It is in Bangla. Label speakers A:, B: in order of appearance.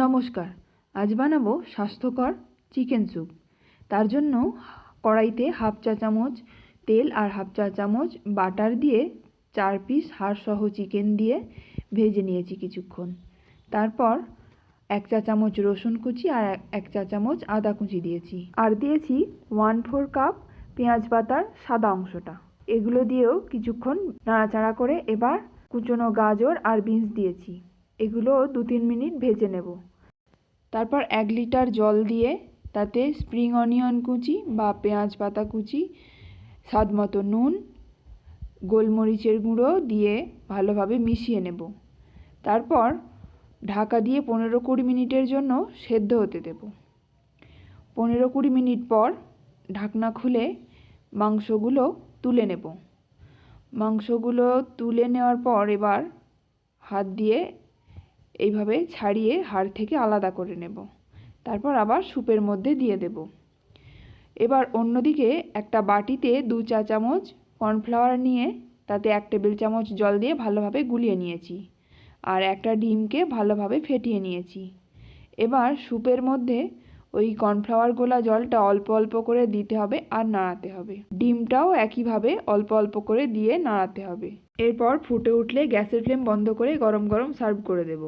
A: নমস্কার, আজ বানাবো স্বাস্থ্যকর চিকেন স্যুপ। তার জন্য কড়াইতে হাফ চা চামচ তেল আর হাফ চা চামচ বাটার দিয়ে 4 পিস হাড়সহ চিকেন দিয়ে ভেজে নিয়েছি কিছুক্ষণ। তারপর 1 চা চামচ রসুন কুচি আর 1 চা চামচ আদা কুচি দিয়েছি, আর দিয়েছি 1/4 কাপ পেঁয়াজ পাতার সাদা অংশটা। এগুলো দিয়েও কিছুক্ষণ নাড়াচাড়া করে এবার কুচনো গাজর আর বিনস দিয়েছি, এগুলো 2-3 মিনিট ভেজে নেব। তারপর 1 লিটার জল দিয়ে তাতে স্প্রিং অনিয়ন কুচি বা পেঁয়াজ পাতা কুচি, স্বাদ মতো নুন, গোলমরিচের গুঁড়ো দিয়ে ভালোভাবে মিশিয়ে নেব। তারপর ঢাকা দিয়ে 15-20 মিনিটের জন্য সেদ্ধ হতে দেব। 15-20 মিনিট পর ঢাকনা খুলে মাংসগুলো তুলে নেব। মাংসগুলো তুলে নেওয়ার পর এবার হাত দিয়ে এইভাবে ছাড়িয়ে হাড় থেকে আলাদা করে নেব। তারপর আবার স্যুপের মধ্যে দিয়ে দেব। এবার অন্যদিকে একটা বাটিতে 2 চা চামচ কর্নফ্লাওয়ার নিয়ে তাতে 1 টেবিল চামচ জল দিয়ে ভালোভাবে গুলিয়ে নিয়েছি, আর একটা ডিমকে ভালোভাবে ফেটিয়ে নিয়েছি। এবার স্যুপের মধ্যে ওই কর্নফ্লাওয়ার গোলা জলটা অল্প অল্প করে দিতে হবে আর নাড়াতে হবে। ডিমটাও একইভাবে অল্প অল্প করে দিয়ে নাড়াতে হবে। এরপর ফুটে উঠলে গ্যাসের ফ্লেম বন্ধ করে গরম গরম সার্ভ করে দেব।